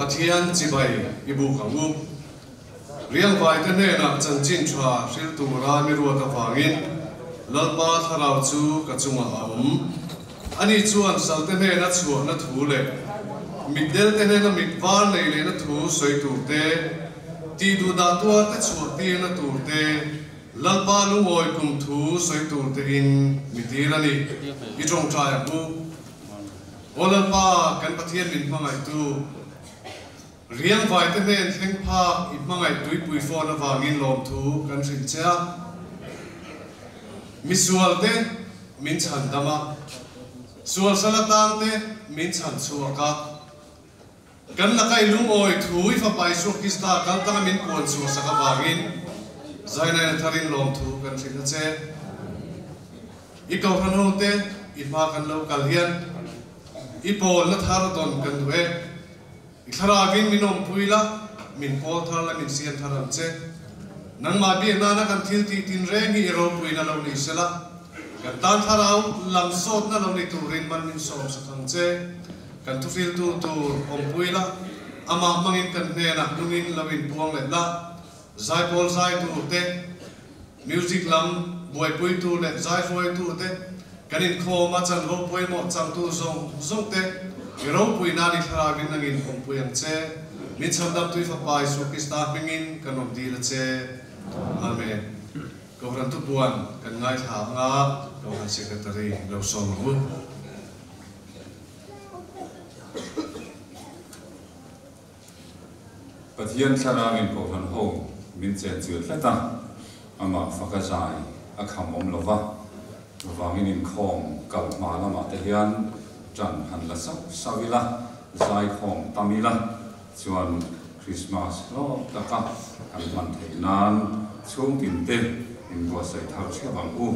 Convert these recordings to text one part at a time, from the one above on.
Pathian chibai ibu kangu riang vai te ne na chanchin thwa hril tu ra mi ro ta wangin lalpa tharau chu ka chunga ani chuan sal te ne na chuwa na thu le midel te ne na mitwar nei le na thu soi tu te ti du da tua te chuwa ti na tu te lalpa lu ngoi kum thu soi tu te in mitirani I trong trai bu lalpa kan Pathian min mangai tu riang vai te ne theng pha I mangai tui pui fo na wangin lom thu kan rin cha misual te min chan dama sual salatang te min chan chuaka kan lakai lung oi thui fa pai su kista kal ta min pon su saka wangin zaina tharin lom thu kan rin che I kau han ho te I ma kan lo kal hian I pol na thar ton kan duwe I tharagin minom puila min pol thar la min sian tharam che nang ma bi na na kan thil ti tin reng hi ro puina lo ni sela kan tan tharau lam sot na lo ni turin man min som sa thang che kan tu fil tu om puila ama mangin kan ne na lungin lawin puang le la zai pol zai tu te music lam boy pui tu le zai foi tu te kanin kho ma chan ho poi mo chang tu zong te ro pui na ni tharagin nangin om puyang che min chandam tui fa pai su kista mingin kanom di la che amen ko ran tu buan kan ngai tha nga ko han secretary lo som hu Pathian tharangin ko han ho min chen chu tlata ama fakazai akham om lova wangin in khom kal ma lama te hian chan han la savila zai khom tamila chuan Christmas lo taka an man theinan chung tin te in bo sai thar chewang u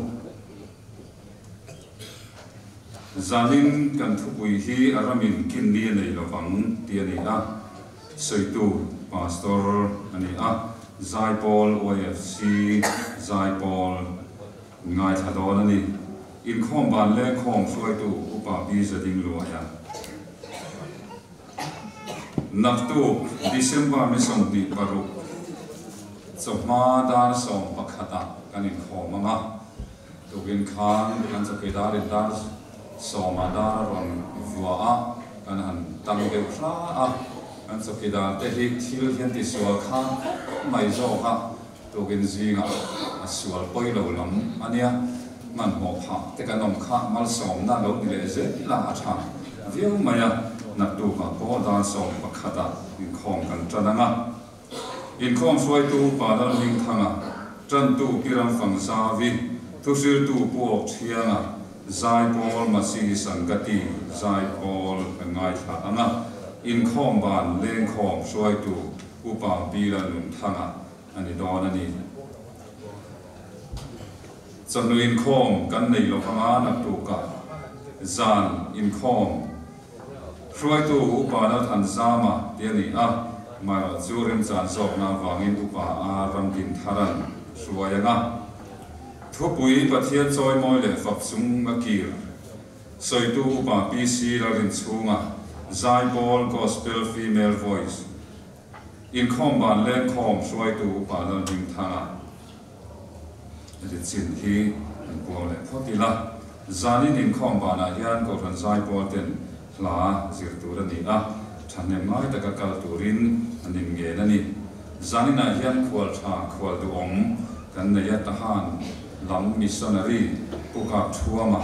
zanin kan thupui hi aramin kin ni nei lovang ti ani a soitu pastor ani a zai Paul OFC zai Paul ngai thadon ani in khom ban le khom soitu upa bi zading lo ya naktu December me som di paru soma dar som pakhata kanin khomanga tugin khan kan sakidar dar soma dar ron vua a kan han tam ge khra a kan sakidar te hi thil hian ti suwa kha mai zo ha tugin zinga sual poi lo lam ania man mo pha te kanom kha mal som na lo ni le ze la tha viu maya naktu ka ko dar som pakhata in khom kan chananga in khom swai tu pa dal ning thanga chan tu kiram phang sa vi thu sir tu po thianga zai Paul masi sangati zai Paul ngai tha anga in khom ban leng khom swai tu upa bila nun thanga ani don ani chanu in khom kan nei lo phanga naktu ka zan in khom swai tu upa na than zama tiani a mà chú rem chan sok na wangin upa a ram tin tharan suayanga thupui Pathian choi moi le fap sung akir soitu upa PC la rin chunga zai Paul gospel female voice in khom ban len khom soitu upa la rin thanga ri chin hi an pol le photila zanin in khom bana hian ko ran zai Paul ten la zir tur ani a thanem mai taka kal turin anim nge nani zanina hian khwal tha khwal du om kan neya tahan lam missionary puka thuama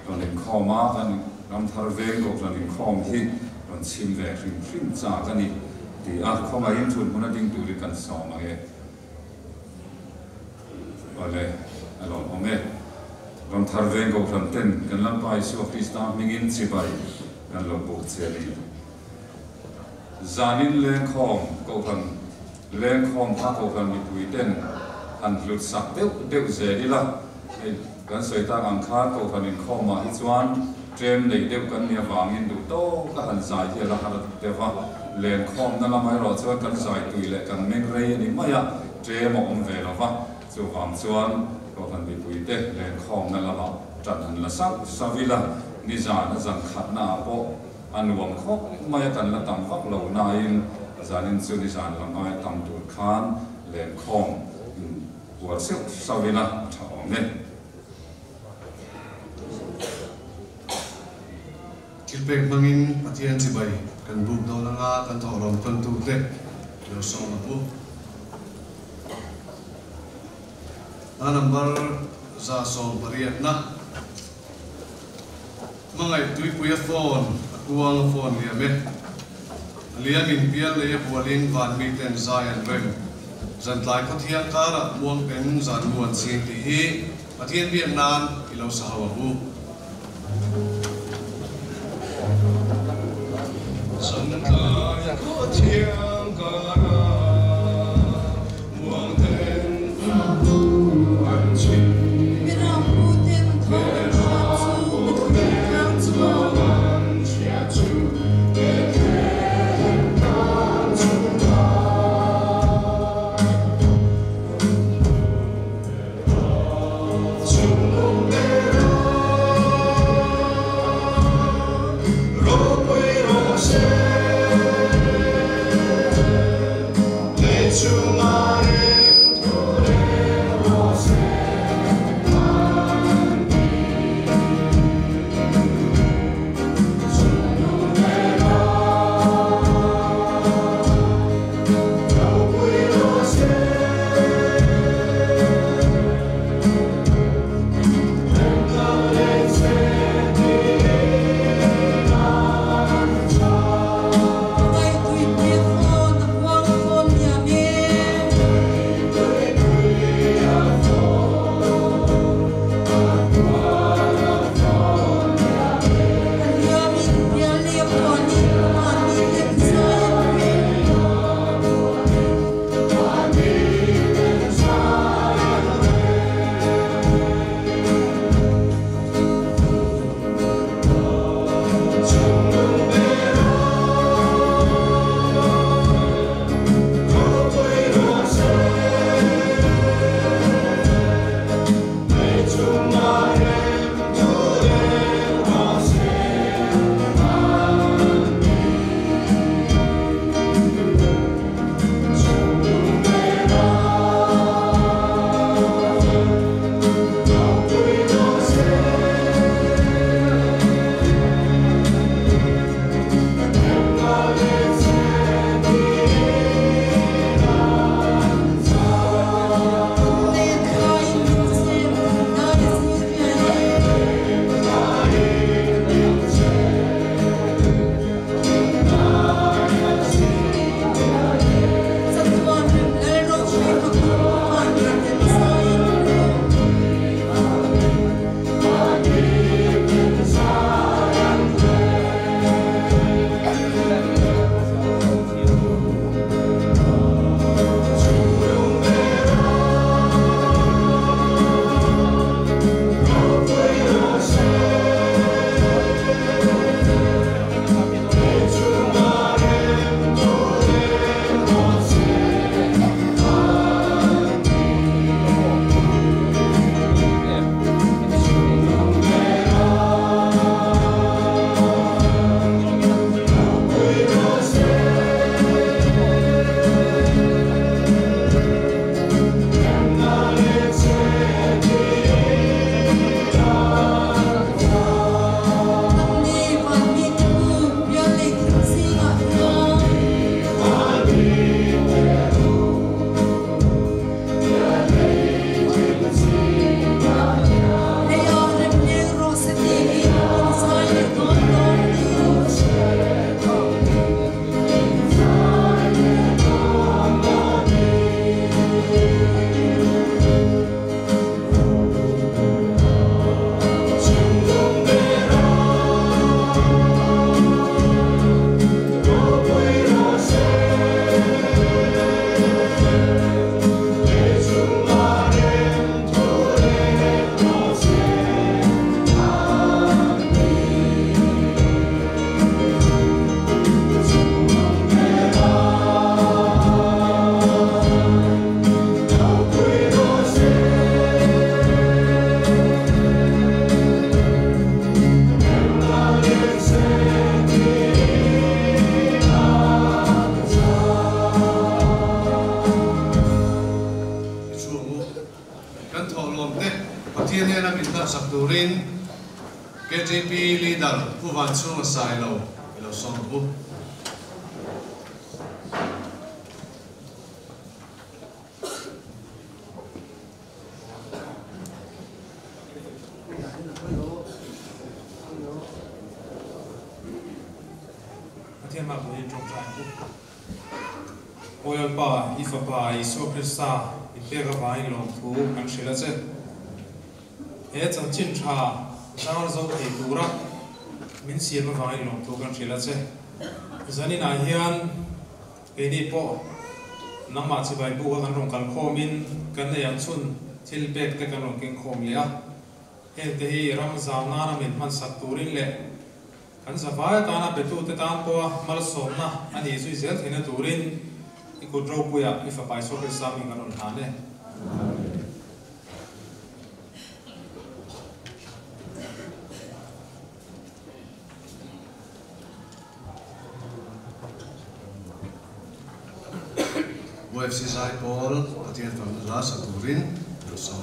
ronin khoma kan ram thar veng ko ronin khom hi ron chim ve rim cha kani ti a khoma yin thun huna ding turi kan sawma ge vale alo ome ram thar veng ko ron ten kan lam pai su Krista mingin chibai kan lo bu cheli zanin leng khom ko kan leng khom tha ko kan mi pui ten an lut sak deu ze di la kan soi ta ang kha ko kan in khom ma hi chuan trem nei deu kan mi awangin du to ka han zai hi la har te wa leng khom na la mai ro chuan kan zai tui le kan meng rei ani maya trem om ve la wa chu wang chuan ko kan mi pui te leng khom na la ma tan han la sak savila ni za na zan khat na po an wang khóc mai kan la tam vak lo na in zanin chu ni zan lam ai tam tu khan len khom war se sawina thawm ne kilpek mangin pathian si bai kan buk do na nga kan thorom kan tu te lo so na pu a number za so pariat na mangai tui puya phone akuang phone lia me liam in pial le bualing van mi ten zayan rem zan tlai pathian kara muang pen zan muan sin ti hi pathian bian nan ilo sa hawa hu zan tlai pathian kara muang ten van chi in KJP leader Puvan Chunga Sailo ilo songbu Thiên mạc của trong trại Oil pa, ifa pa, iso Krista, ipega pa in long thu, kan shila che. He chan chin cha, chang zo thei tura, min sian ma pa in long thu kan shila che. Zani na hian, ke ni po, nama chi bai bu kan rong kal khomin, kan ne yang chun thil bek te kan rong king khom le a. He te hi ram zam na na min man sak turin le. Kan zavaya ta na betu te tan po mal som na, ani zui zel thina turin. Ikut draw puya ifa pai so Krista mi nganon hane. UFC Sai Paul Patian from Rasa Turin Losong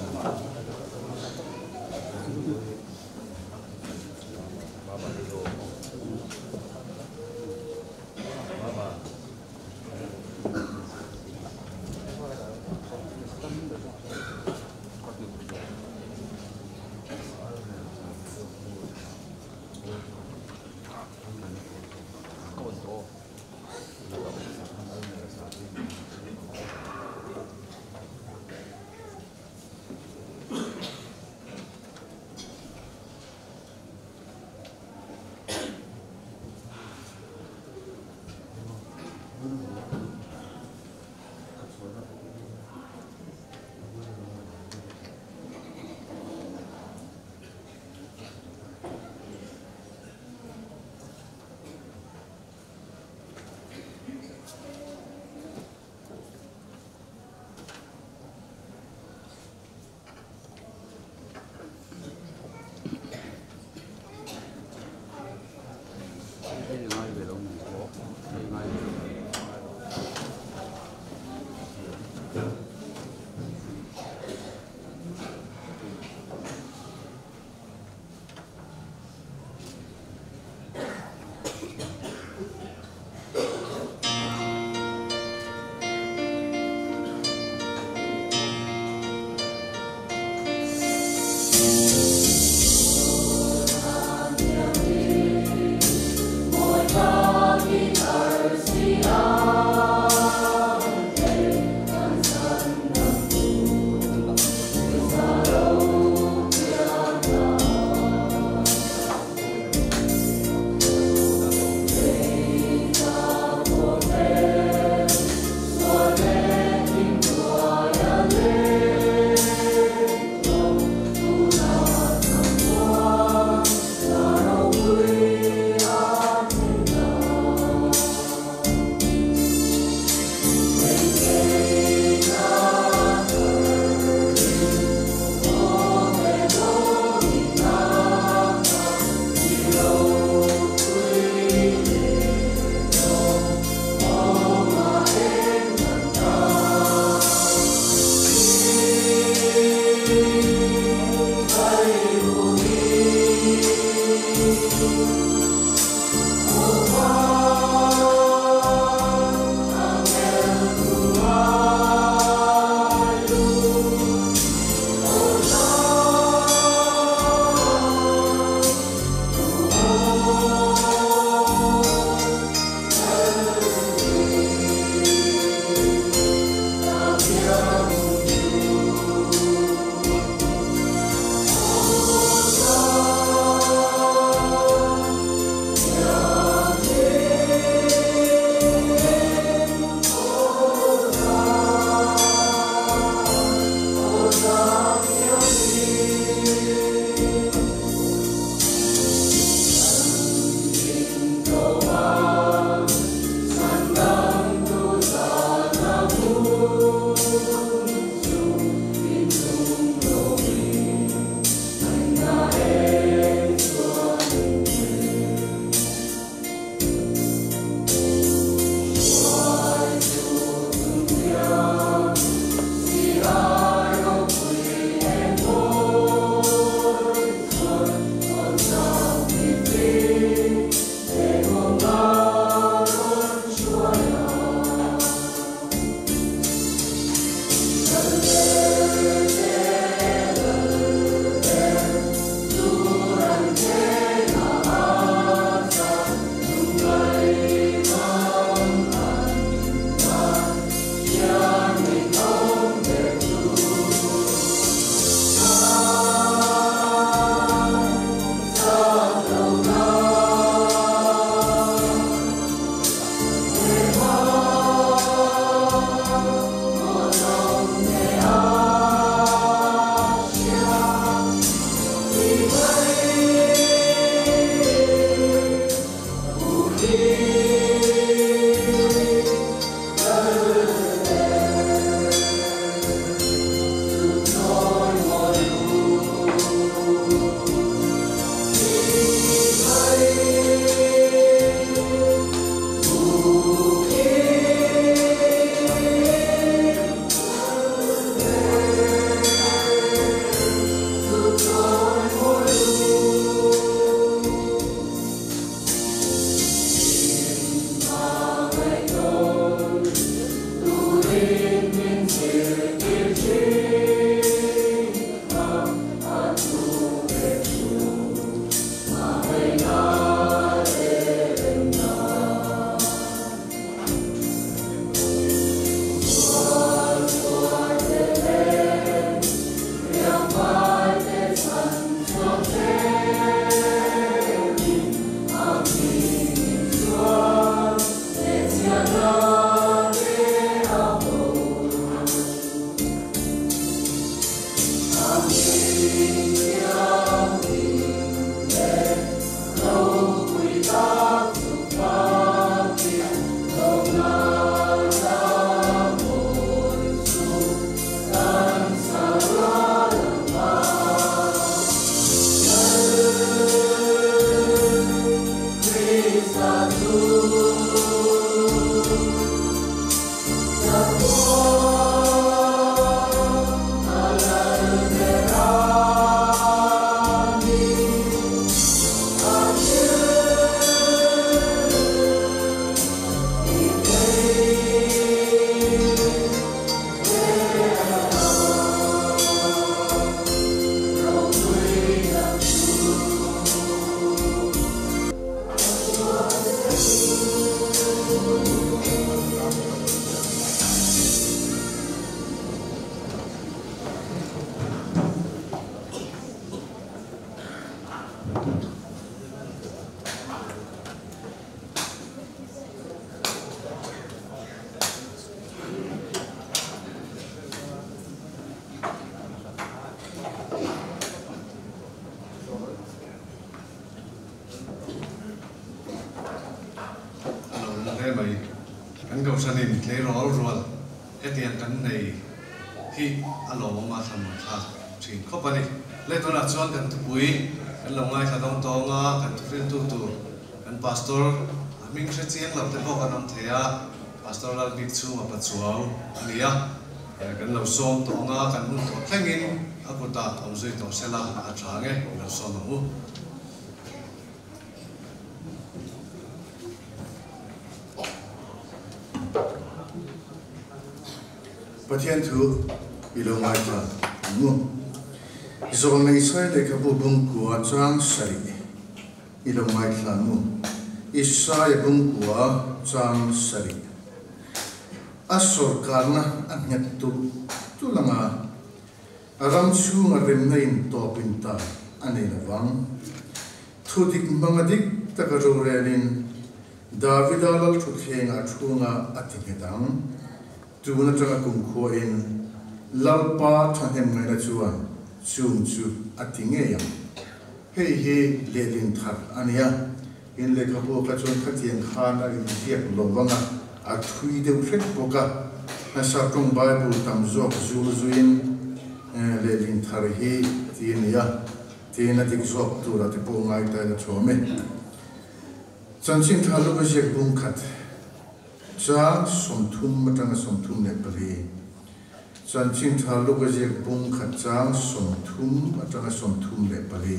mai kan go sanin le rol rol hetiang kan nei hi alo ma tham kha thin khopani le to na chuan kan tu pui kan lo ngai thadong to nga kan tu tu kan pastor ming se chiang lo te bo kan am thea pastoral big chu ma pa chuau ania kan lo som to nga kan mun to thlengin akuta omzui to sela a thange lo som mu Pathian thu ilong ai ta mu zong nei sai de ka bu bung ku chang sai ilong ai ta mu isai bung ku chang sai asor karna anyat tu langa aram chu ngarem nei to pinta ane lawang thudik mangadik takarorenin davidalal thuthenga thunga atingedang Tuuna tanga kungkho in lalpa thanem ngai na chuan chung chu atingeyam hei lelin thar ania in le khapo ka chon khathiang khan a in hiak lowanga a thui deu threk boka na sa tong bible tam zok zuin lelin thar hi tinia tina dik zok tu ra te po ngai ta na chome chanchin thalu ba jek bung khat cha somthum matanga somthum ne pari chanchin thalu ga je bung khachang somthum matanga somthum ne pari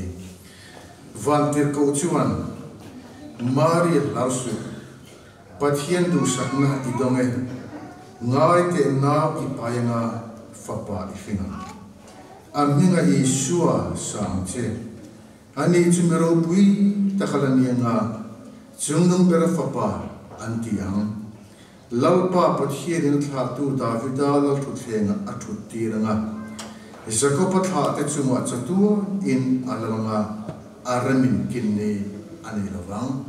vantir ko chuan mari lausu pathian du sakna idonge ngai te na ipayanga fapa ifina aminga isua sangche ani chumero pui takhalanianga chungnung pera fapa antiang lalpa pathian in thla tu davida lal thuthenga athut tiranga jacob thla te chunga chatu in alanga aramin kinni ani lawang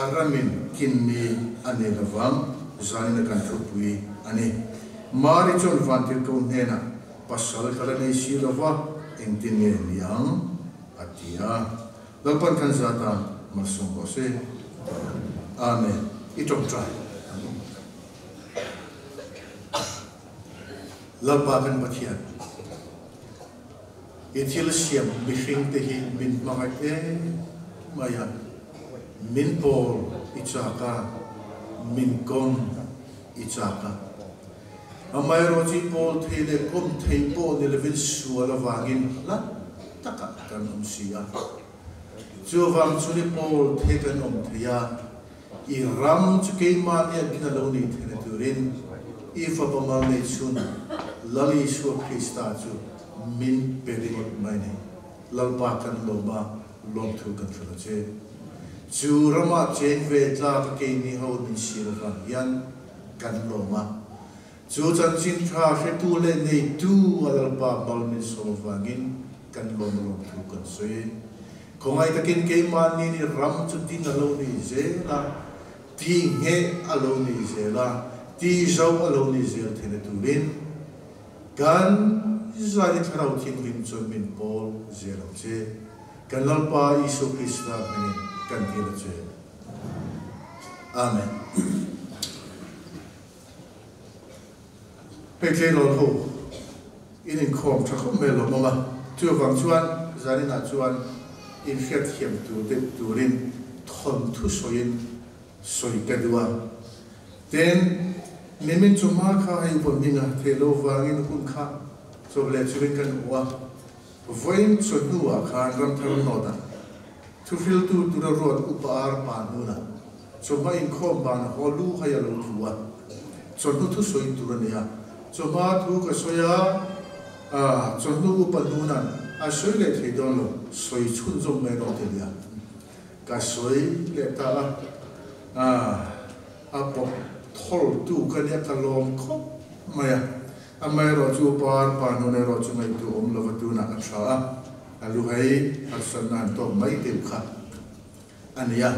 aramin kinni ani lawang zanina kan thupui ani mari chon vantir ko nena pasal kala nei silawa entine liang atia lalpan kan zata masung kose amen itok try lalpa kan pathian ithil siam bihing te hi min mangai e maya min pol ichaka min kom ichaka amai roji pol thele kom theipo ne level suala wangin la taka kan umsia chuwam chuni pol the kan thia I ram chuke mania ginaloni thene turin if a pamalne chun lali shu Krista chu min perimot maine lalpa kan loba lom thu kan thulache chu rama chen ve tla ke ni ho min silva yan kan loma chu chan chin tha fe tu le nei tu lalpa bal min solvangin kan lom thu kan soi kongai takin ke mani ni ram chu din aloni zela ti nge aloni zela ti zau aloni zel thene turin kan zari tharau thin rim chon min pol zelo che kan lalpa isu Krista ni kan thila che amen pekle lo ho in khom thakho melo mama tu wang chuan zari na chuan in fiat hiam tu de turin thon thu soin soi kadwa ten nemen chuma kha hai boninga thelo wangin kun kha soble churin kan wa voin chodua kha ram thar noda to feel to the road upar panuna chuma in khom ban holu hayalo thuwa chodu thu soi turania chuma thu ka soya chodu upanuna a soi le thidolo soi chun jom me ro telia ka soi le ta a pop thol tu ka ne ka lom kho maya amai ro chu par panune ro chu mai tu om lova tu na acha alu hai arsanan to mai te kha ania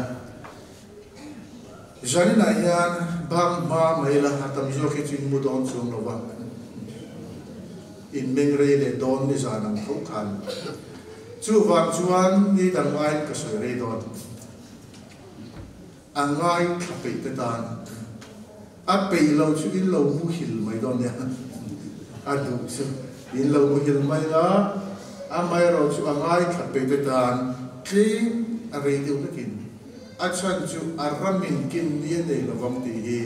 janina yan bam ma mai la hatam jo ke chin mu don chung lova in mengre le don ni zanam tho khan chu wang chuan ni dang ai ka soi re don angai thapei te tan a pei lo chu in lo mu hil mai don ya adu chu in lo mu hil mai la a mai ro chu angai thapei te tan clean a rei deu na kin a chan chu a ramin kin ni nei lo wang ti hi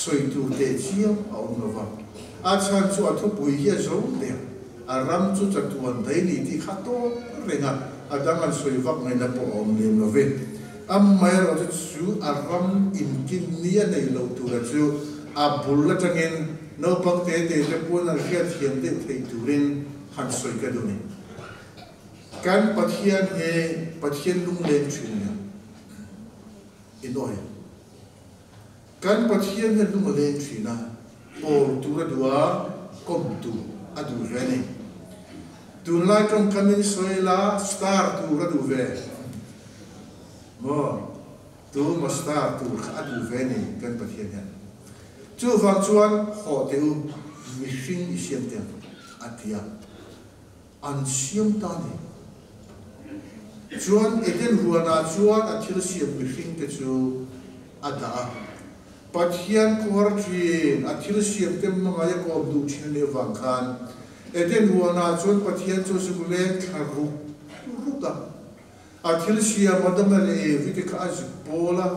soi tu te chiam a on lo wa a chan chu a thu pui hi zo le a ram chu cha tuan dai ni ti kha to renga adangan soi vak ngai na po om lim lo ve am mai ro chu a ram in kin ni nei lo tu ra chu a bul la tangin no pang te te te pun a hiat hiam te thei turin han soi ka du ni kan pathian he pathian lung len thin ya inoi kan pathian he lung len thin na por tu ra dua kom tu adu ve ni tu lai trong kamin soi la star tu ra du ve mo tu ma star tu adu ve ni kan pathian ya chu wang chuan ho te u mi hring i siam te atia an siam ta ni chuan eten huana chuan a thil siam mi hring te chu ada pathian khor thin a thil siam te manga ya ko du thin le wang khan eten huana chuan pathian chu su le tharu ruka a thil siam madam le vite ka az pola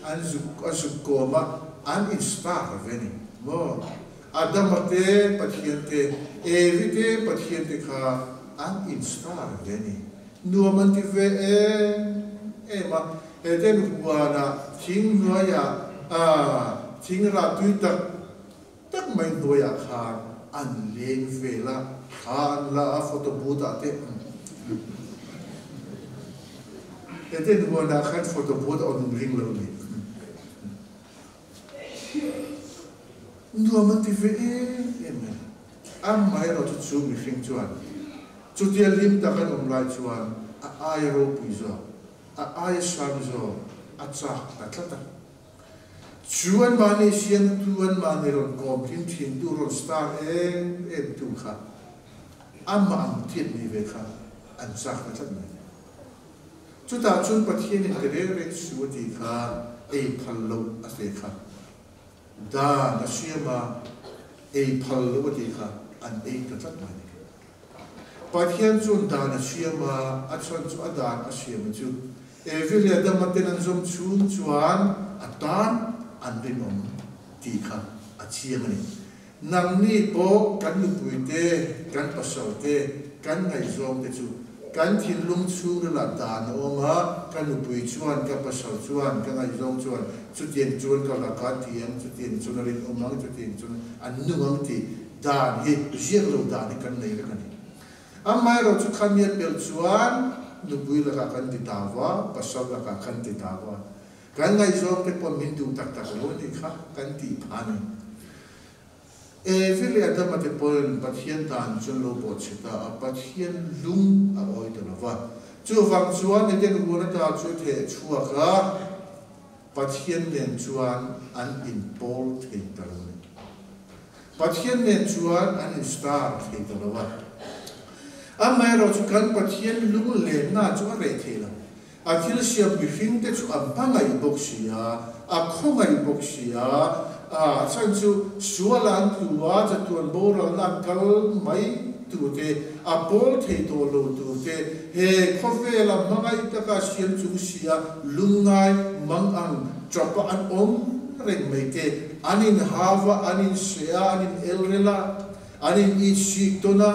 an zu koma an instar veni mo adamate pathian te evite pathian te kha an instar veni nuaman ti ve ema eden huana thing noya thing ra tui tak mai noya kha an leng vela khan la photo buta te eden huana khan photo buta on ring lo ni nuaman ti ve ema am mai ro chu mi hring chuan chu tia lim ta kan lai chuan a ai ro pui zo a ai sam zo a cha ta tlata chuan mani sian tuan mani ron kom thin tu ron star em tu kha am thit ni ve kha an cha ta tlata chu ta chun pathian in te re su ti kha ei phallo a se kha da na siama ei phallo ti kha an ei ta tlata pathian chun dan a siama a chon chu adan a siama chu evile da maten an zum chun chuan atan an rinom ti kha a chiam ni nam ni po kan lu puite kan pasaute kan ngai zom te chu kan thin lung chu la dan oma kan lu pui chuan ka pasau chuan kan ngai zom chuan chu tien chuan ka la ka tiang chu tien chun rin omang chu tien chun an nuang ti dan hi jiang lo dan kan nei la kan amai ro chu khan yet bel chuan nu bui la ka kan ti tawa pasau la ka kan ti tawa kan ngai zom te pon min du tak tak lo ni kha kan ti phani vile adama te pon pathian tan chun lo po chita pathian lung a oi de lawa chu wang chuan ne den guna ta chu the chua ka pathian nen chuan an in pol the ta lo pathian nen chuan an star the ta lawa amai ro chu kan pathian lung le na chu re the la a thil siam bi hring te chu am pa ngai bok sia a khongai bok sia a chan chu sualan tuwa cha tuan bora na kal mai tu te a pol the to lo tu te he khofe la mangai ta ka siam chu sia lungai mang ang chapa an om reng mai te anin hava anin sia anin elrela anin ichi tona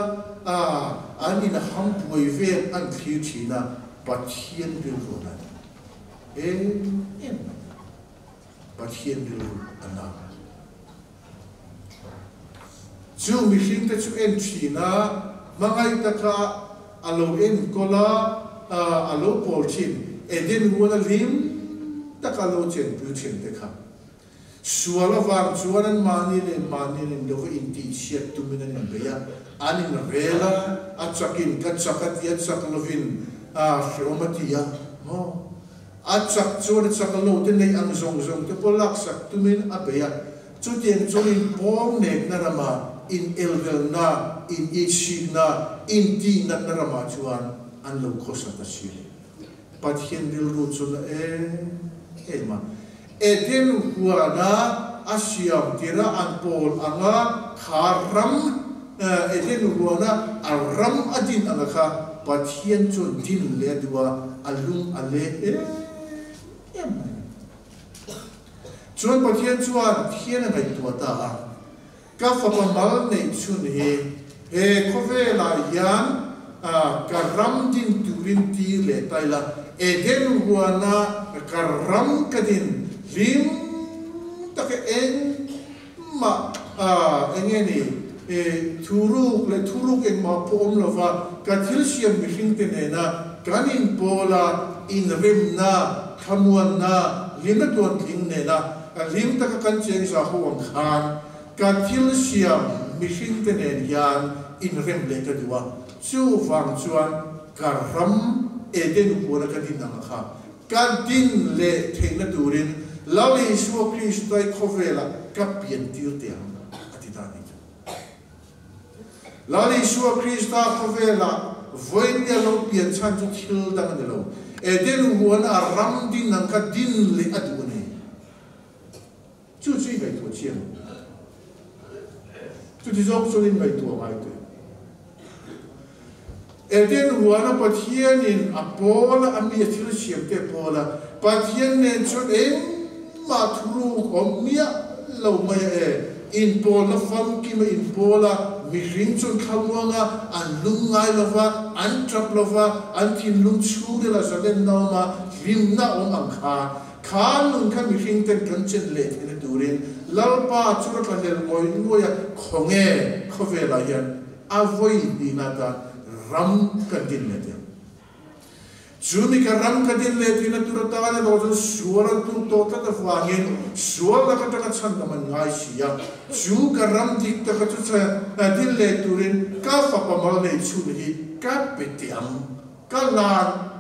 anin ham pui ve an thiu thina pathian bil rona em pathian bil ana chu mi hring te chu en thina mangai ta ka alo en kola alo pol thin eden wona lim ta ka lo chen pu chen te kha suala wang chuan an mani le do in ti siat tu min an beya anin rela a chakin ka chakati a chaklovin Shromatia, no. Atsak chuan chakalo te nei ang zong te polak sak tumin abeya. Chutien chuin pom nek na rama in elvel na in ishi na in ti na rama chuan an lo khosa ta sili. Pathian dil ru chuna ema Eden huana asyam tira anpol anga kharam Eden huana aram adin anga kha pathian chon din le dua alung ale chuan pathian chuan thian ngai tua ta ka fa pamal nei chun he khove la yan karam din turin ti le taila Eden huana karam kadin lim take en ma engeni turuk en ma pom lova kathil siam mihing tenena kanin pola in rem na khamuan na limaton ling nena lim taka kan cheng sa huang khan kathil siam mihing tenen yan in rem le ka duwa chu wang chuan karam Eden huana kadin na kha kadin le theina turin Lali Yeshua Christ dai khovela kapian tirtiam atitani. Lali Yeshua Christ da khovela voinia lo pian chan chu thil dang ne lo. Eden huan a ram din nang ka din le adune. Chu chui bai to chiam. Chu di zok so din bai to mai to. Eden huan a pathian in apola ami thil siam te pola pathian ne chu em ma thuru kom mia lo mai in pola fam ki ma in pola mi ring chun khamwanga an lungai lova an trap lova an tin lung chu de la zalen no ma rim na ong ang kha lung kha mi ring ten kan chen le ne durin lalpa chura ka lel moi ngoya khonge khovela yan avoi dinata ram kan din ne Jumi ka ram ka din le tina turata ne lo suara tu tota ta fangin suara ka ta chan ka man ngai sia ju ka ram dik ta ka chu cha din le turin ka fa pa mal le chu ni ka petiam ka la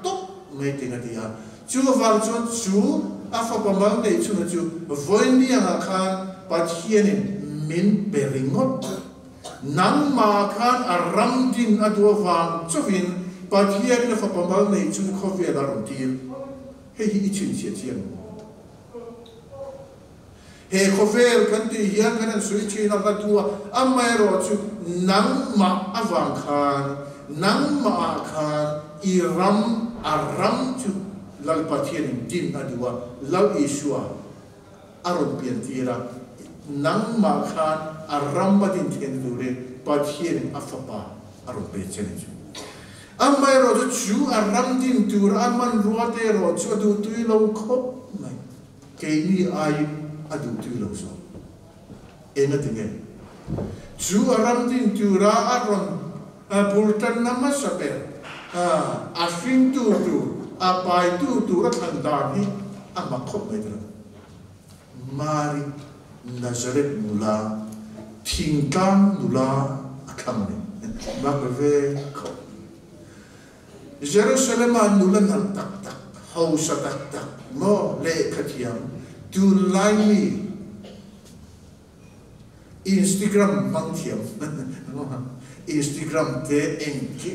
top me tinga dia chu va chu a fa pa mal le chu na chu voin dia nga khan pathian min beringot nang ma khan aram din adwa va chuvin pathian na fa pamal nei chu khove la rom tir he hi chin che chiam he khove kan ti hian kan sui chi na ka tua amai ro chu nang ma awang khan nang ma khan I ram aram chu lal pathian din adwa lal Yeshua aron pian tira nang ma khan aram badin chen dure pathian afapa aron pe chen Amai ro chu aram din tur aman ruate ro chu du tui lo khop mai ke ni ai adu tui lo so ena tinge chu aram din tura aron pultan nama saber afin tu apai tu ra thandani ama khop mai dra mari Nazareth mula thingkam nula akhamne makve khop Jerusalem nulan ang tak hausa tak mo le katiam tu laini Instagram mangtiam Instagram te enki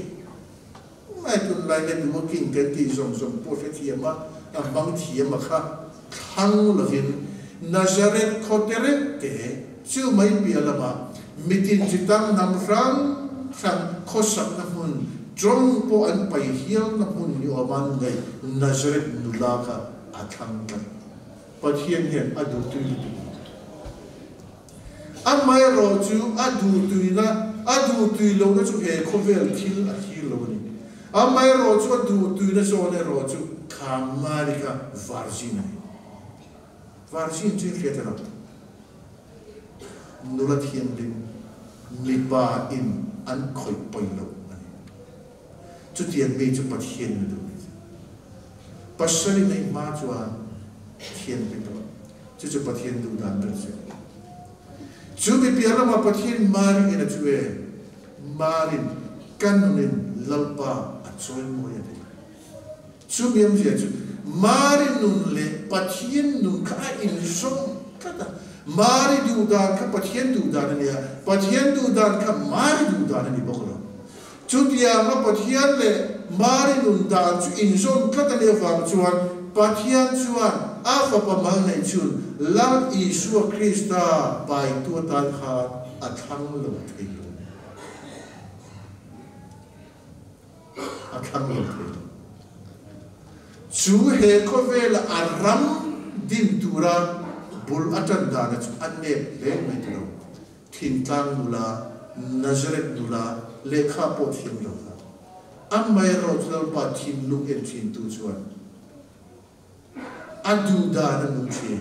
mai tu laini du mo king ke ti zong profetiam ang mangtiam kha thang lovin Nazareth khotere te chu mai pialama mitin jitang namrang sang khosak na hun Jom po an paihil na mun yu aman ngay Nazareth nulaka athang kan. Pathian hen adu tui. Amay roju adu tui lo na chu he khovel thil a thil lo ni. Amay roju adu tui na so ne roju kamarika varjin. Varjin chin khetera. Nulat hian din liba in an khoi poilo. Chu tian me chu pathian du pasali nei ma chuan thian pe to chu pathian du dan ber se chu bi piala ma pathian mari ina chue marin kanunin lalpa a choi mo ya de chu biam je chu marin nun le pathian nun ka in som kada mari du dan ka pathian du dan ne pathian du dan ka mari du dan ni boklo Chutia ma pathian le mari nun dan chu in zon kata le wang chuan pathian chuan afa pamal nei chun lam Isu Krista pai tu tan kha athang lo thei athang lo thei chu he ko vel aram din tura bul atan da na chu anne le mai tu thin tang nula Nazareth nula lekha po thim lo amai ro chal pa thim lu en chin tu chuan adu da na nu che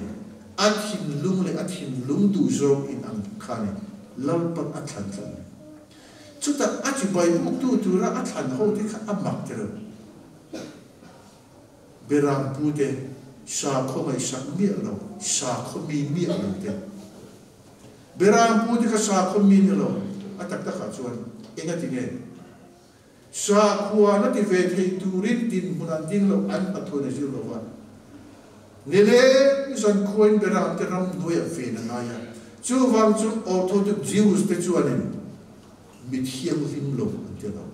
athim lung le athim lung du zo in ang khane lal pat athan than chuta achi bai muk tu tu ra athan ho ti kha amak ter beram pu de sa kho mai sak mi lo sa kho mi lo te beram pu de ka sa kho mi lo atak ta kha chuan enga ti nge sa khuwa na ti ve thei turin tin munan ding lo an pathona zil lo wa nile zon khoin beram te ram noya fe na na ya chu wang chu orthodox Jews te chuanin mit hiang lim lo te lo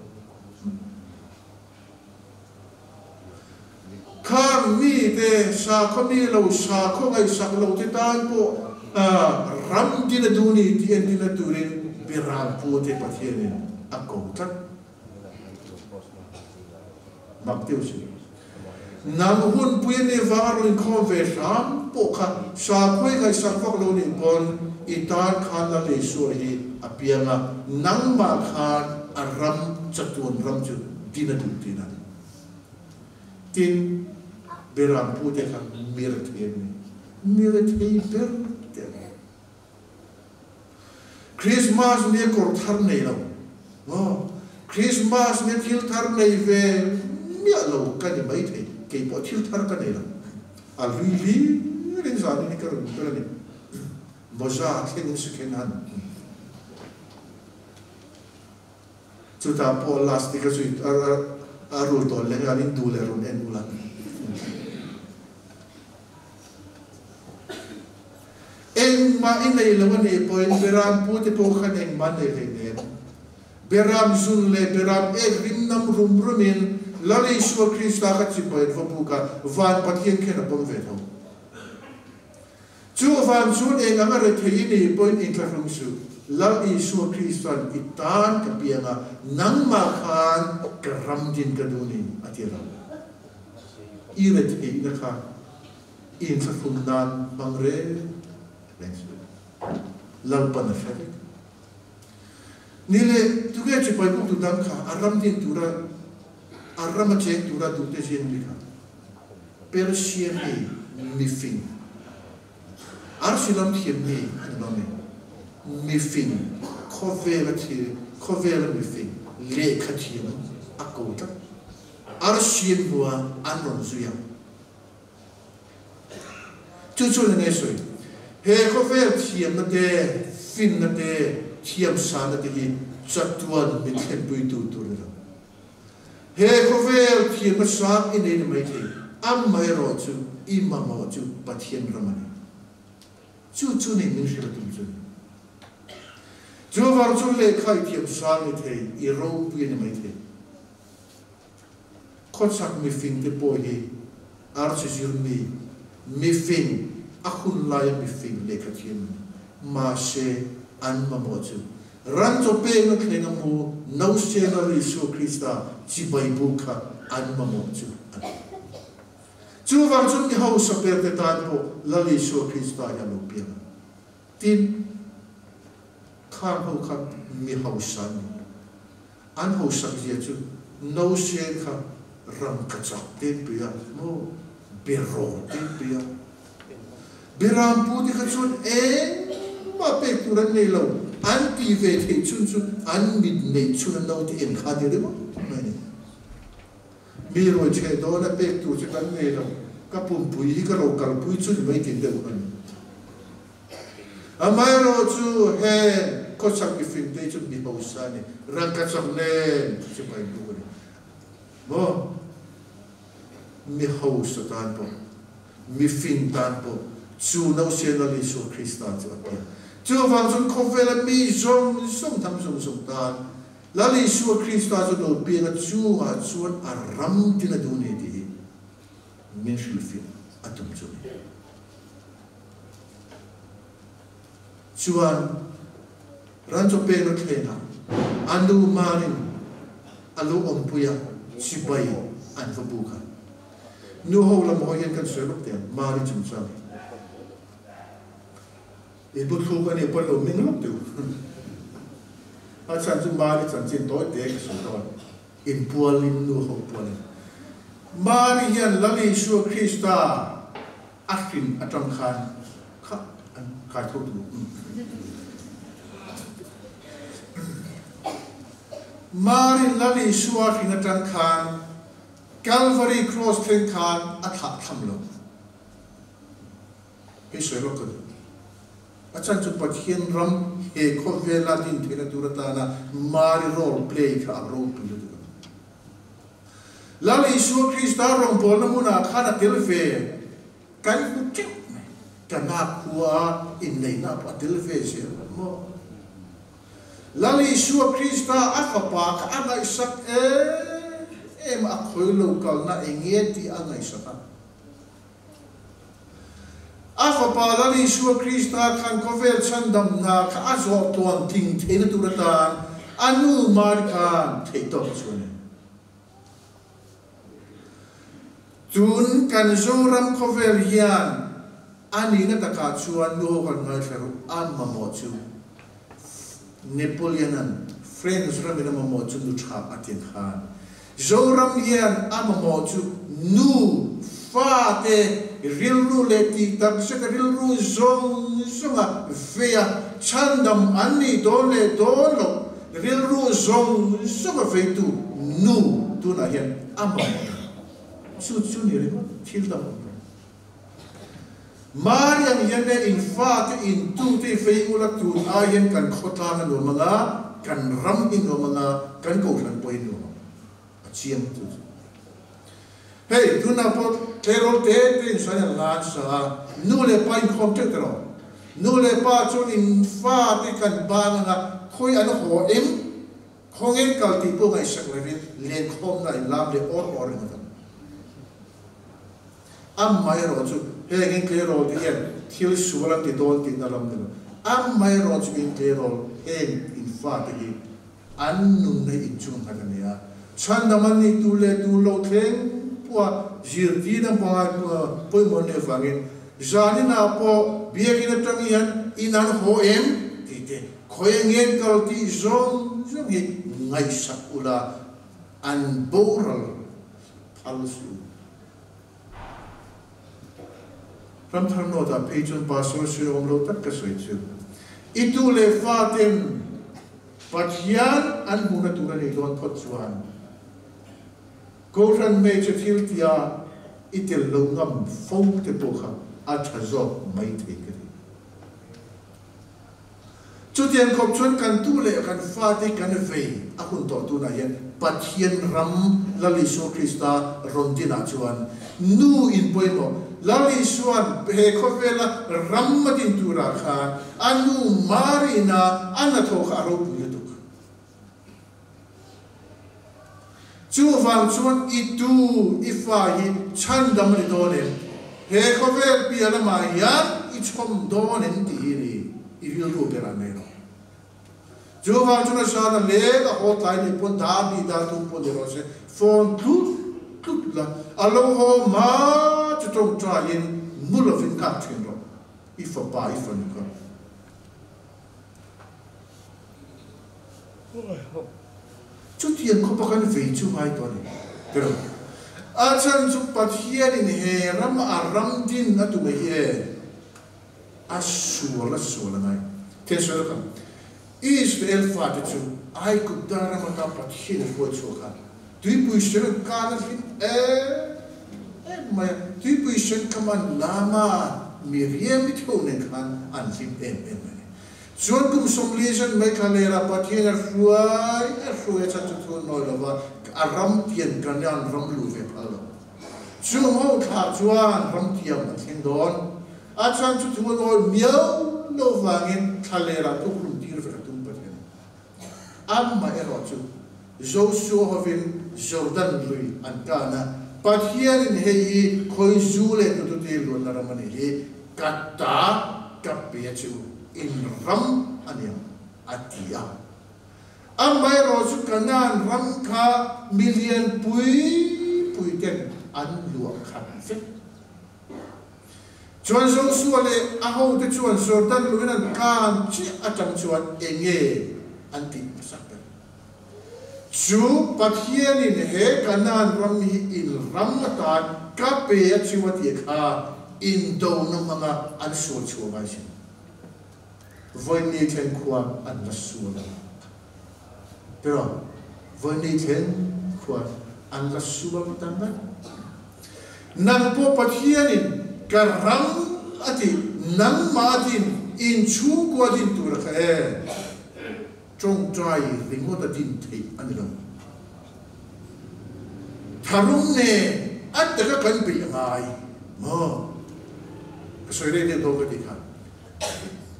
kha mi te sa kho mi lo sa kho ngai sak lo te tan po ram din du ni ti en din turin beram pu te pathianin akong tak maktiu si nam hun puin ni varu in konve ram po kha sa khoi kai sak fak lo ni pon itan khan la le su hi apianga nang ma khan aram chatun ram chu dina du dina tin beram pu te kha mir the ber te Christmas ne kor thar nei lo no Christmas ne thil thar nei ve mia lo ka ni mai the ke po thil thar ka nei lo a li rin za ni ka ru ni boza thing se ken han chu ta po last ka su a ru to le ga ni du le ron en ula en ma in nei lo ne po en beram pu te po khan en man ne le beram zun le beram e rim nam rum rumin lali Isu Krista ka chi po en fu ka van pathian khen pom ve tho chu van zun e nga re thei ni po in tla rum su lali Isu Krista itan ka pianga nang ma khan ka ram din ka du ni atira i re thei na kha in tla rum nan bang re lalpan na fere nile tuge chi pai tu dam kha aram din tura aram che tura du te jin li kha persian mi fin arsilam thiem ni nome mi fin khovela mi fin le khathim akota arsian bua anon zuya chu chu ne soi he khover thiam na te fin na te thiam sa na te hi chatuan mit khen pui tu tu le he khover thiam na sa in nei mai the am mai ro chu I ma mo chu pathian ramani chu chu nei min shira tum chu chu war chu le khai thiam sa ni the I ro pui ni mai the khot sak mi fin te po hi ar chi jir mi fin akhun la ya mi fin le ka thim ma se an ma mo chu ran cho pe na khenga mu no se na Isu Krista chi bai bu kha an ma mo chu chu wang chu ni hau sa per te tan po la Isu Krista ya lo pia tin khan ho kha mi hau san an ho sa ji chu no se kha ram ka chak te pia mo bero te pia beram pu di khachon ma pe turan nei lo an pi ve the chun chun an mit nei chun no ti en kha de mo mai mi ro che do na pe tu che kan nei lo ka pum pui ka ro kal pui chun mai tin de mo amai ro chu he ko chak ki fin te chun mi ho sa ni ran ka chak ne che pai du mo mi ho sa tan po mi fin tan po chu no se na Isu Krista chu apia chu wang chun khofela mi zong som tham som tan la Isu Krista chu do pi na chu ha chuan aram tin a du ni ti min shil fi atum chu chuan ran cho pe no thena anu marin alu ompuya sibai an fabuka nu ho lam ho yen kan selo te mari chum chang e bu thu kan e pa lo ming lok tu a chan chu mari chan chin toy te ka so to in pualin nu ho pualin mari hian lali su Krista akhin atam khan kha an ka thu tu mari lali su akhin atam khan Calvary cross thing khan atha thamlo he selo ko achan chu pathian ram he kho vela din thena turata na mari role play kha role play lali Isu Krista rong bol na muna khana tilfe kan ku chik kana kuwa in nei na pa tilfe se mo lali Isu Krista afapa ka ana isak em a khoi lo kal na engie ti angai sata afapa lali Isu Krista khan ko vel chandam na ka azo tuan ting thena turata anu mar kan theito chune Tun kan zoram kovel hian ani na taka chuan no kan ngai thero amma mo chu Napoleonan friends ramina mo chu nu tha atin khan zoram hian amma mo chu nu fa te rilru le ti tak se rilru zong sunga fea chandam ani dole dolo rilru zong sunga feitu nu tu na hian amma Su ni rin til dam Mariam yene in fact in tu te fei ula tu ayen kan khota na no manga kan ram in no manga kan ko lan poi no achiam tu hey tu na po terol te te sa la sa nu le pa in khom te tro nu le pa chu in fact kan ba na khoi an ho em khongen kal ti po ngai sak le len khom na lam le or na mai ro chu he ngin ke ro ti yen thil sulam ti don ti na lam de mai ro chu in ke ro he in fa ti an nu nei in chung ka ne ya chan da man ni tu le tu lo theng pua jir ti na pa poi mon ne fa ngin jani na po bia ki na tang yan in an ho em ti te khoi ngin kal ti zong zong hi ngai sakula an boral palsu Ram thar no da pejun pasor sir omlo tak ka soi chu itu le faten pathian an huna tura ni don thot chuan ko ran me che thil tia itel lo ngam phong te po kha a thazo mai the ke chu tian khop chun kan tu le kan fati kan ve a hun to tu na yen pathian ram lali so Krista rondina chuan nu in poimo Lali suan he khovela rammatin tura kha anu marina anato kharo putuk chu wang chuan itu ifai chandam ni done he khovel piala ma yan ichom donen tiri ivil ru pera mero chu wang chuna sana le a hotline ni pon da bi da tu pon de rose phone tut la alo ho ma Trong tra yin mulovin ka thin ro ifa pa ifa nuka chu tian ko pa kan ve chu mai to ni pero a chan chu pathian in he ram a ram din na tu me he a suala nai te so ka Israel fa chu ai ku dara ma ta pathian fo chu ka tu pu shir ka na fin mà tuy bùi sinh cầm ăn lama miriam ít hôn nên khăn ăn phim em này John cũng sống lý dân mấy khả lệ ra bắt hiện ở ruồi chắc chắn thôn nói là và ram tiền cần ăn ram lù về phá lo John hậu thả John ram tiền mà thiên đón chắc chắn thôn nói miêu lo vangin khả lệ ra tôi cũng đi về tung bắt hiện mà em nói chú Joshua havin Jordan lui ăn cana Pathian in hei khoi zu le tu te lo na ramani he katta kapia chu in ram aniam atia amai ro chu kanan ram kha million pui ten an luak khan fe chuan zo suale a ho te chuan sor dan luinan kan chi atang chuan enge anti sakpe chu pathian in he kanan ram hi in ram atan ka pe chuati kha in do no manga an sur chu ba sin voi ni ten khuam an la sur pero voi ni ten khuam an la sur ba tan ba nang po pathian in karam ati nang matin in chu ko din tur kha trong trai ringo da din thei anilo tharum ne at ka kan bi ngai mo so re de do ga dikha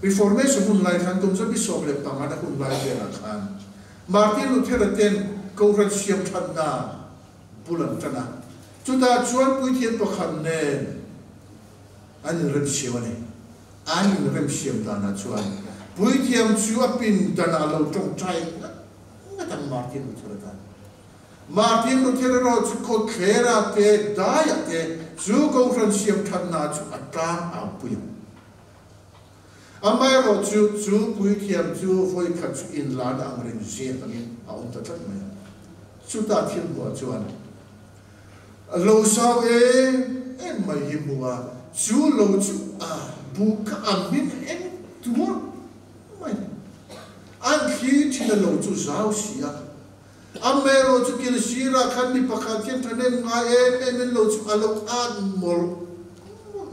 reformation hun lai khan tum so bi so le pangana hun lai de la khan Martin Luther ten ko ran siam than na bulan tana chuta chuan pui thian to khan ne an rem siwane an rem siam ta na chuan pui thiam chu apin dana lo tong trai na tan Martin Luther ta Martin Luther ro chu ko khera te daya te chu ko ran siam than na chu atam a pui amai ro chu pui thiam chu voi khat chu in lan ang rem sia angin a on ta tat mai chu ta thiam bo chuan lo sao em mai himua chu lo chu a bu ka amin em tua mai an khi thina lo chu zau sia amero chu kil sira khan ni pakhathian thanen nga em lo chu alo an mor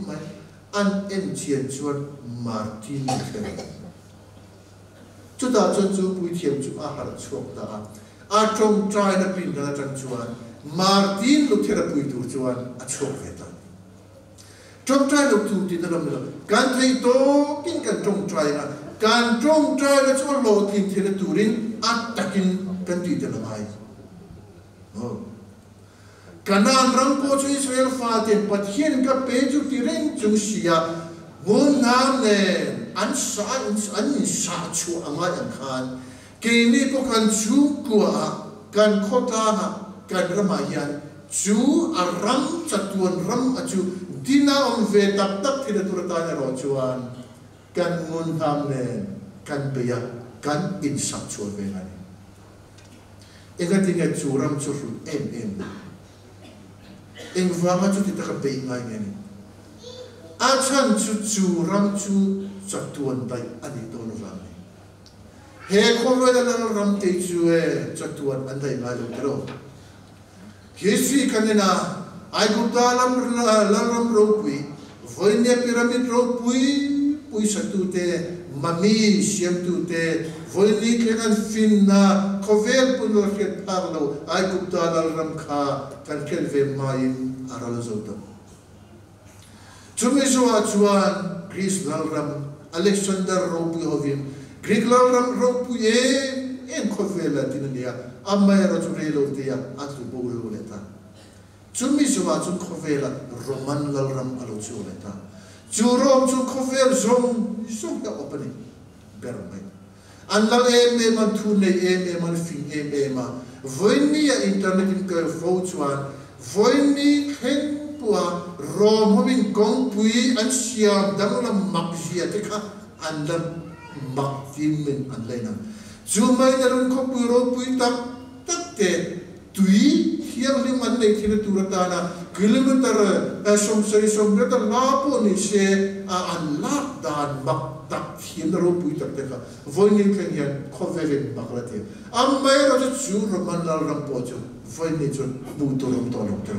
mai an en chian chuan Martin Luther chu ta chu pui thiam chu a har chok ta a trong trai na pin na chan chuan Martin Luther pui tur chuan a chok ve ta trong trai lo tu ti na lam kan thei to kin kan trong trai na kan trong trai na chu lo tin thina turin a takin kan ti de lai kanan ram po chu Israel fa ten pathian ka pe chu ti ren chu sia mun nam ne an sa chu anga yang khan ke ni ko kan chu kwa kan khota ha kan ramayan chu aram chatuan ram achu dina on ve tak tak thina turata na ro chuan kan mun nam ne kan beya kan in sa chu ve ngani enga tinga chu ram chu em eng vanga chu ti ta be ngai ngani a chan chu ram chu chatuan dai ani to no ram he ko ro da ram te chu e chatuan an dai ngai lo tro kesi kanena ai gu ta lam ro pui voi ne pyramid ro pui satu te mami siam tu te voi ni kan fin na khovel pun lo ke parlo ai gu ta ram kha kan kel ve mai aral zo to Chumiswa chuan Greece lalram Alexander Ropi hovin Greek lalram Ropi en khovela tinania amai ra churelo tia atu bolo leta Chumiswa chu khovela Roman lalram alo chuleta Churom chu khovel zong ta opani bermai anlal em man thune em man fin em ma voinia internet in ka fo chuan voini khen pua rom hovin kong pui an siam dangla makzia te kha andam maktin min anlaina zumai darun ko pui ro pui tak te tui hiam li man nei thina turatana kilometer som ta la po ni se an lak dan mak tak hiam ro pui tak te kha voini khen yan khovelin baklate ammai ro chu roman lal ram po chu voini chu bu to rom to rom te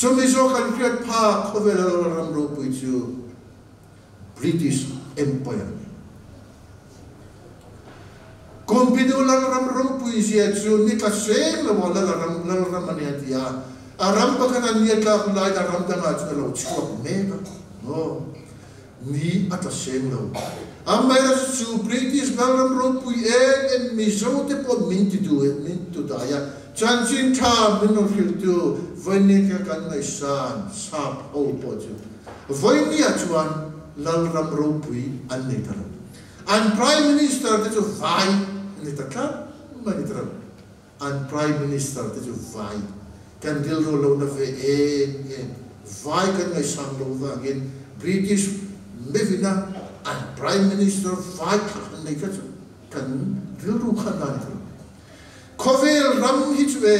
Chumiso kan kriat pa khovela ram ro pui chu British Empire. Kompidu ram ro pui sia chu ni ka seng la wala ram ania dia. Aram pa kana ni ka lai da ram da chu lo chu me no. Ni ata seng lo. Amaya chu British ram ro pui en miso te po minti tu da ya. Chanchin tha mino filtu voini ka kan nei san sap o po chu voini a chuan lal ram ro pui an nei tar an prime minister te chu vai ni ta ka ma ni tar an prime minister te chu vai kan dil ro lo na ve vai kan ngai sang lo va gen British mevina an prime minister vai ka nei ka chu kan dil ro khan na ni khovel ram hi chwe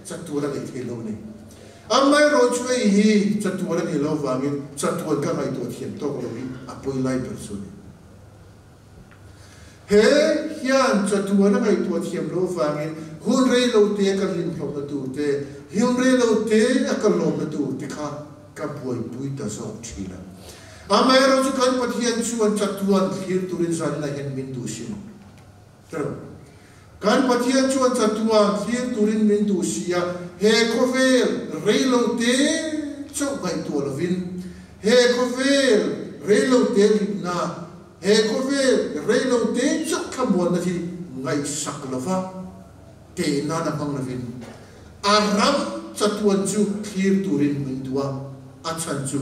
chatura le thelo ni amai ro chwe hi chatura ni lo va gen chatua ka mai to thiam to ko ri apoi lai per su ni he hian chatua na mai to thiam lo va gen hun re lo te ka lim thok na tu te hun re lo te ka lo na tu te kha ka poi pui ta so thila amai ro chu kan pathian chuan chatuan thir turin san na hen min du sin tro kan pathian chuan chatuan thir turin min du sia he khovel reilo te chau bai tu lovin he khovel reilo te na he khovel reilo te chau khamon na thi ngai sak lova te na na mang lovin aram chatuan chu thir turin min dua achan chu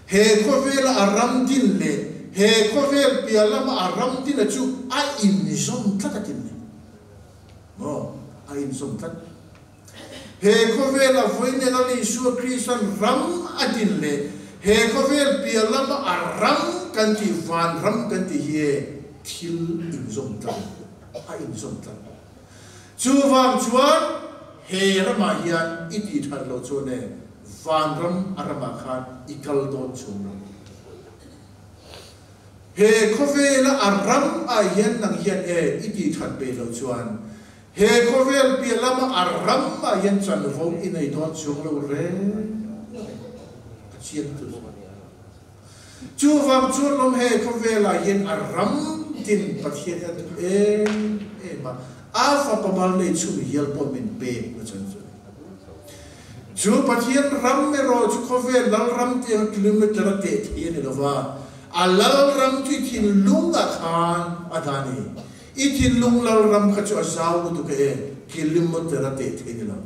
he khovel aram din le he khovel pialama aram din chu a in zom tlakatin no a in zom tlak he khovel a voine la li su Christian ram adin le he khovel pialama aram kan ti van ram kan ti he thil in zom tlak a in zom tlak chu wang chuan he rama hian iti thar lo chone van ram arama khan ikal don chuna he khovel aram a hian nang hian iti thar pe lo chuan he khovel pialama aram a hian chan vo inai don chung lo re chian tu chu wang chu lom he khovel a hian aram tin pathian ma alpha pamal nei chu hial po min pe na chan chu pathian ram me ro chu khovel lal ram te kilometer te thian lova alal ram tu thin lunga khan adani ithin lung lal ram kha chu asau tu ke kilometer te thian lo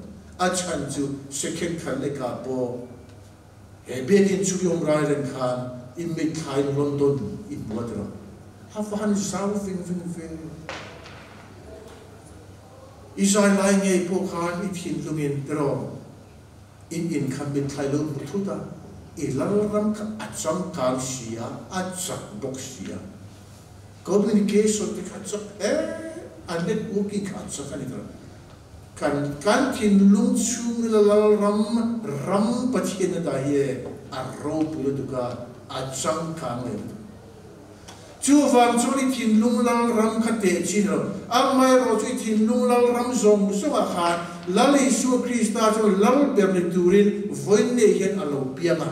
achan chu second khan le ka po he begin chu yom rai ren khan in me khai London in bodro hafan sau fin Israel lai nge po khan ithin lumin dro in khan bin khai lo thuta ilal ram ka acham kal sia achak bok sia communication te khatsak and networking khatsak ani kan thin lung chung lal ram pathian da ye arro pulo duka acham kang le chu wang chori thin lung lal ram khate chino amai ro chu thin lung lal ram zong so kha lali su Krista chu lal berne turin voine hian alo piama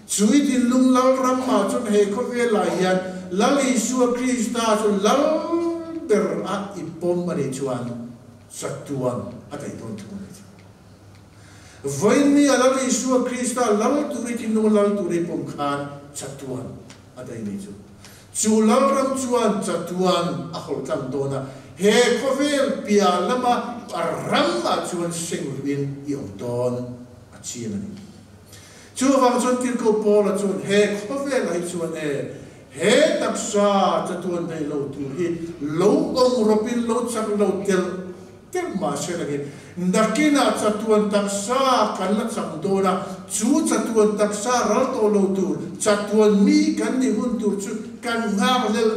chui thin lung lal ram ma chu he khovel la hian lali su Krista chu lal ber a ipom mari chuan satuan atai don tu voine lali su Krista lal turin thin lung lal turin pom khan satuan atai ni chu lal ram chuan chatuan a hol tlam dona he khovel pia lama ram a chuan singwin yom don a chian ani chu wang chuan til ko pol a chuan he khovel ai chuan he taksa chatuan dei lo tu hi lo ong ropin lo chak lo tel ma se lagi ndakina chatuan taksa kan la chak dona chu chatuan taksa ral to lo tu chatuan mi kan ni hun tu chu kan ngar lel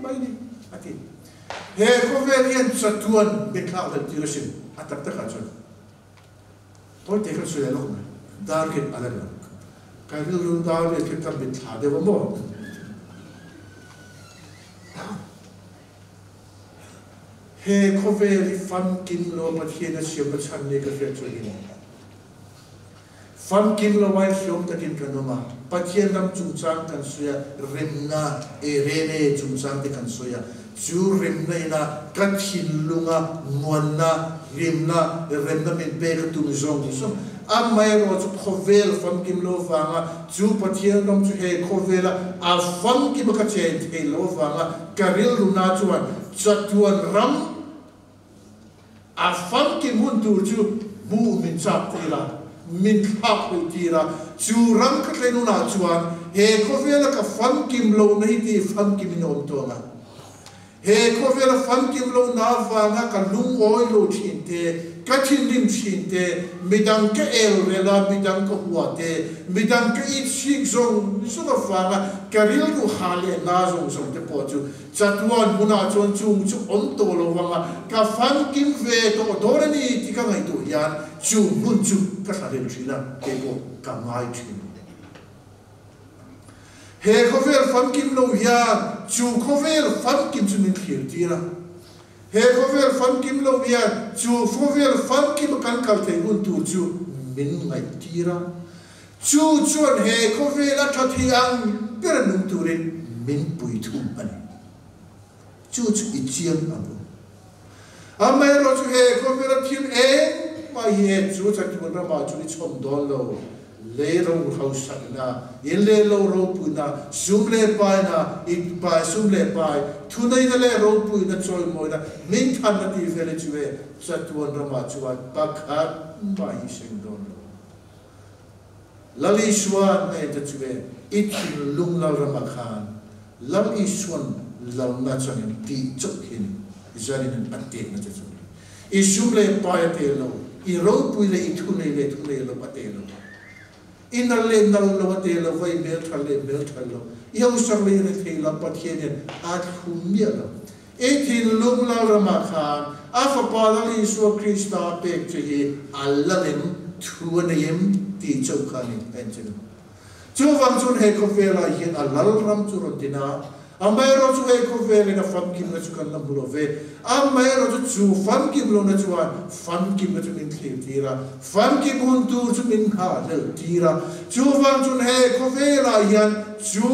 mai ni ati he khovel yan chatuan bekla da tirasin atak ta khachon to te khal suya lo dar ke ala la ka ru dar ke tam bit tha de mo he khovel fam kin lo pathian siam ba chan ne ka fe chuin fam kin lo wai siam ta kin kanoma pathian ram chung chang kan suya remna rene chung chang te kan suya chu remna ina ka thin lunga muanna remna min pe ka tu zong so amai ro chu khovel fam kin lo wanga chu pathian ram chu he khovela a fam ki ba ka chen te lo wanga karil runa chuan chatuan ram a fam ki mun tu chu bu min chap te la min khak hoi tira chu ram ka tlenu na chuan he khovela ka fan kim lo nei ti fan kim nom to na he khovela fan kim lo na va na ka lung oi lo thin te ka thin lim thin te midang ka el rela midang ka huwa te midang ka it sik zong so ka fa ka ril du hale na zong zong te po chu chatuan muna chon chung chu on to lo wa ka fan kim ve to dor ni ti ka ngai tu yan chu mun chu ka sa le thina ke ko ka ngai thin he khovel fan kim lo ya chu khovel fan kim chu min khir tira he khovel fan kim lo ya chu khovel fan kim kan kal thei un tu chu min ngai tira chu chuan he khovel a thathi ang per nung tu rin min pui thu ani chu chu I chiam abu amai ro chu he khovel a thim e mai he chu cha tu na ma chu ni chom don lo le ro hau sak na in le lo ro pu na sum le pai na I pai sum le pai thu nei na le ro pu na choi mo na min than na ti vele chu e cha tu na ma chu wa pa kha mai sing don lali swan ai ta chu e it lung la ra ma khan lali swan la na chang ti chok hin izari na ate na chu I sum le pai te lo I ro pu le I thu nei lo pa te lo in a le na lo te lo vai mel thalo yo sang le ne the la pa thien at khumia lo e thin lung la ra ma khan a fa pa la li su krista pe che allanem thu ne yem ti chau khan en chen chu wang chun he ko fe la yin allal ram chu ro dina amai ro chu he ko fe le na fam kim na chu kan na bulo ve amai ro chu fam kim lo na chu fam kim na chu min thi tira fam kim hun tu chu min kha le tira chu wang chun he ko fe la yan chu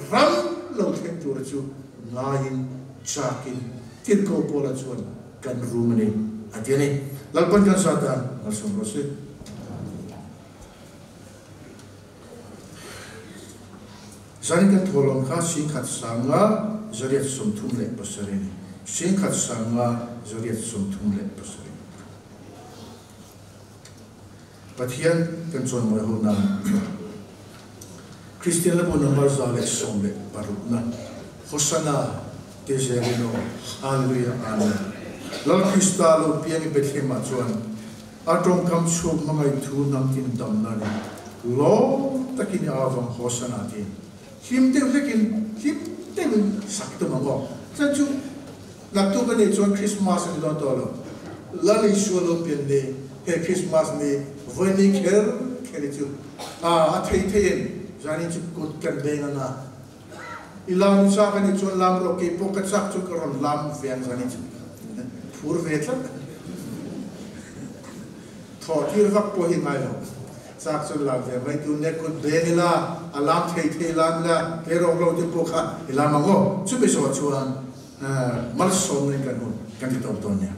ram lo thek tu chu ngain chakin tin ko pola chu kan rumne atiane lalpan kan satan asum rose zani kan tholong kha sing khat sanga zariat som thum le pasareni sing khat sanga zariat som thum le pasareni pathian kan chon mo ho na Christian le bon number zale som le paruna hosana te jerino hallelujah amen lal Christa lo piani Bethlehem chuan atong kam chum mangai thu nam tin dam na ni lo takin avam hosana ti him te lekin him te sak to mango sa chu nak tu bane chuan Christmas ni lo to lo lali shu lo pian ne he Christmas ni voini kher kheli chu a thei thein jani chu kut kan be na ilam sa kan chu lam ro ke pokat sak chu karon lam fiang jani chu phur vetla tho tir vak po hi mai lo sak chu lam ve mai tu ne kut be ni la alam thei lam la ke ro lo ti pokha ilam ngo chu be so chuan mal som ne kan ti tom ton ne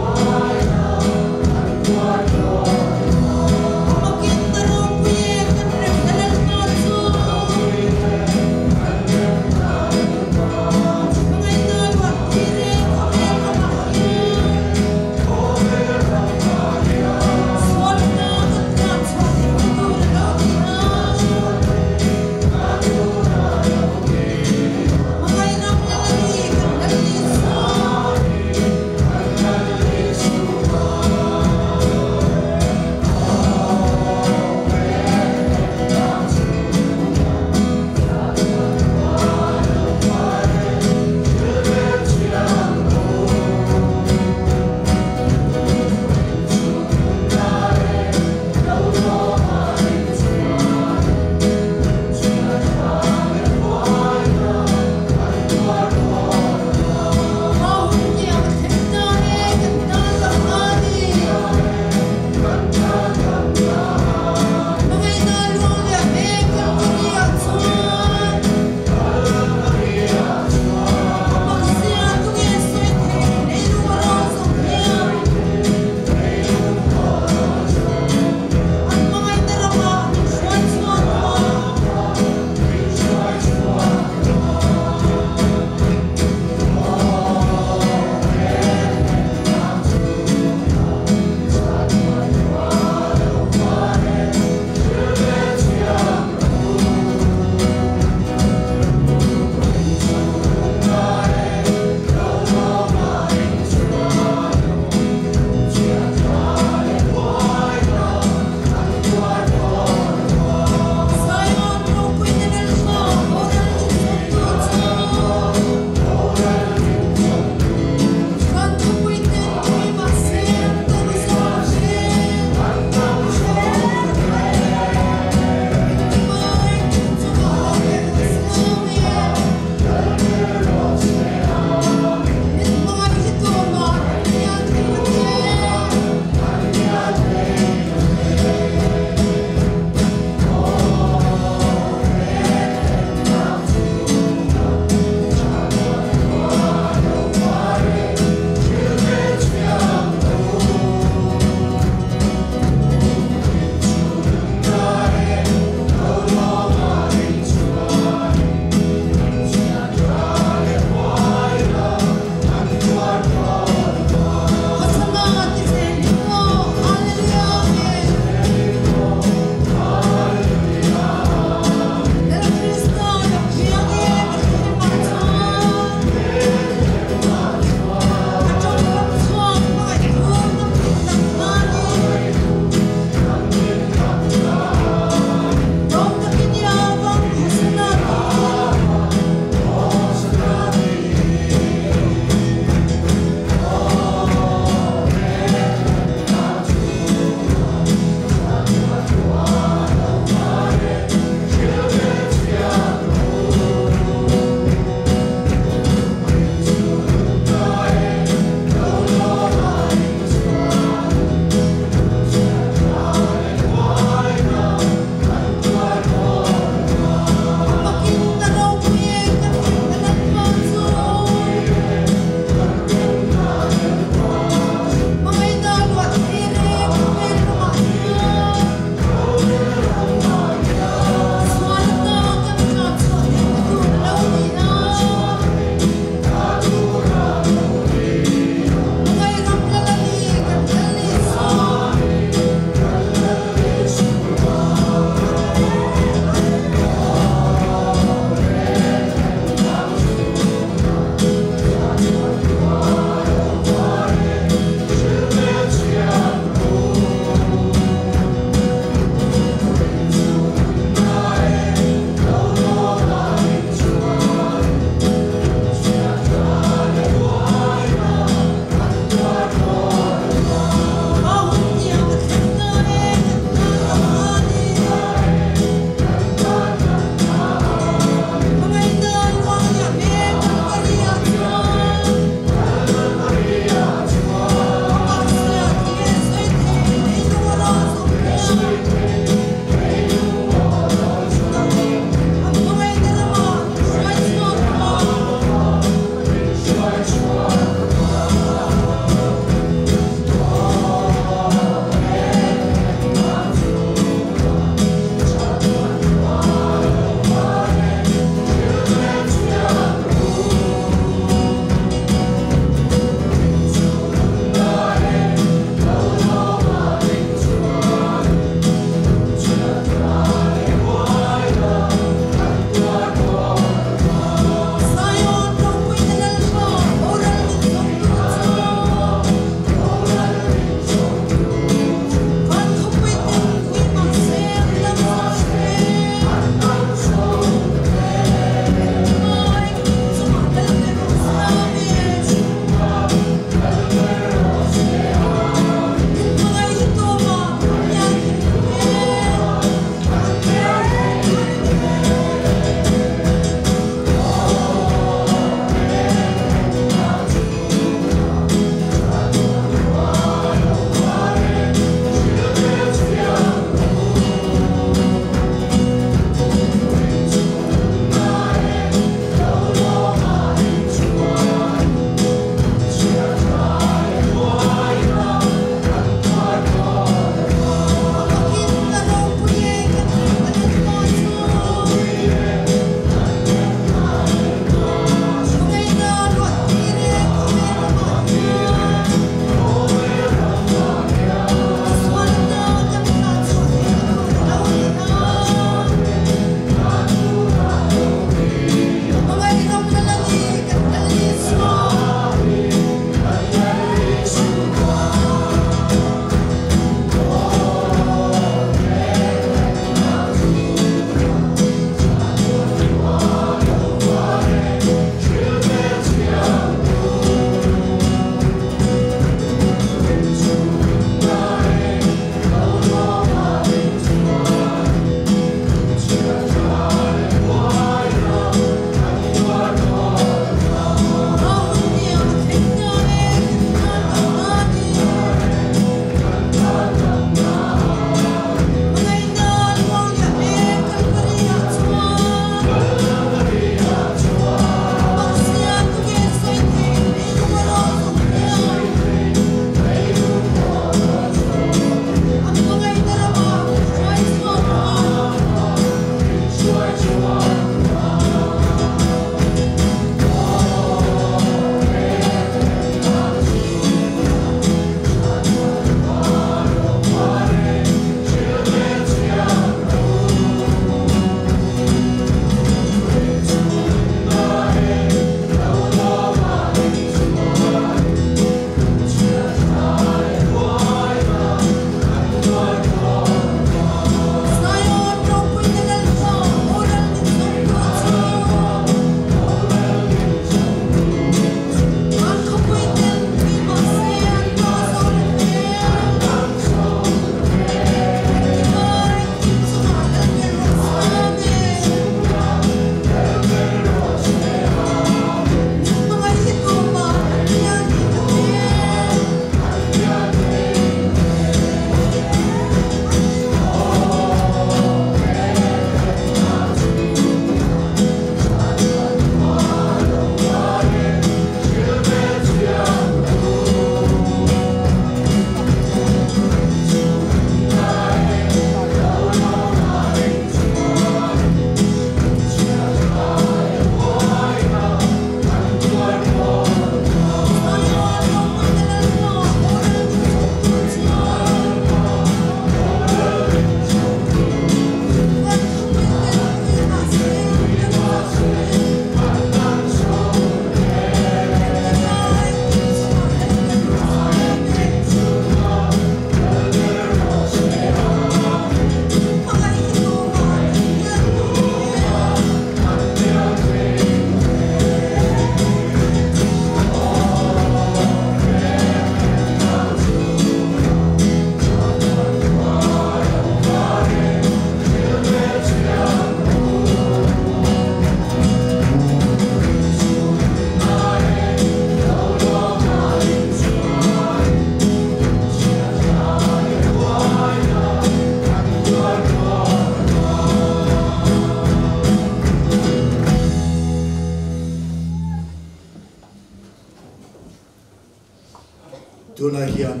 tunai hian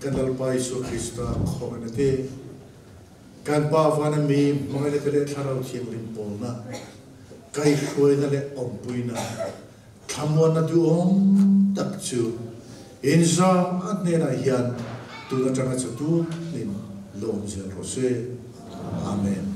kan lalpa Isu Krista khomenate kan pa vana mi mangale tele tharau thiang lim polna kai khoi na le ompuina thamona du om tak chu inza atne na hian tu na changa chu tu nin lom zel rose amen.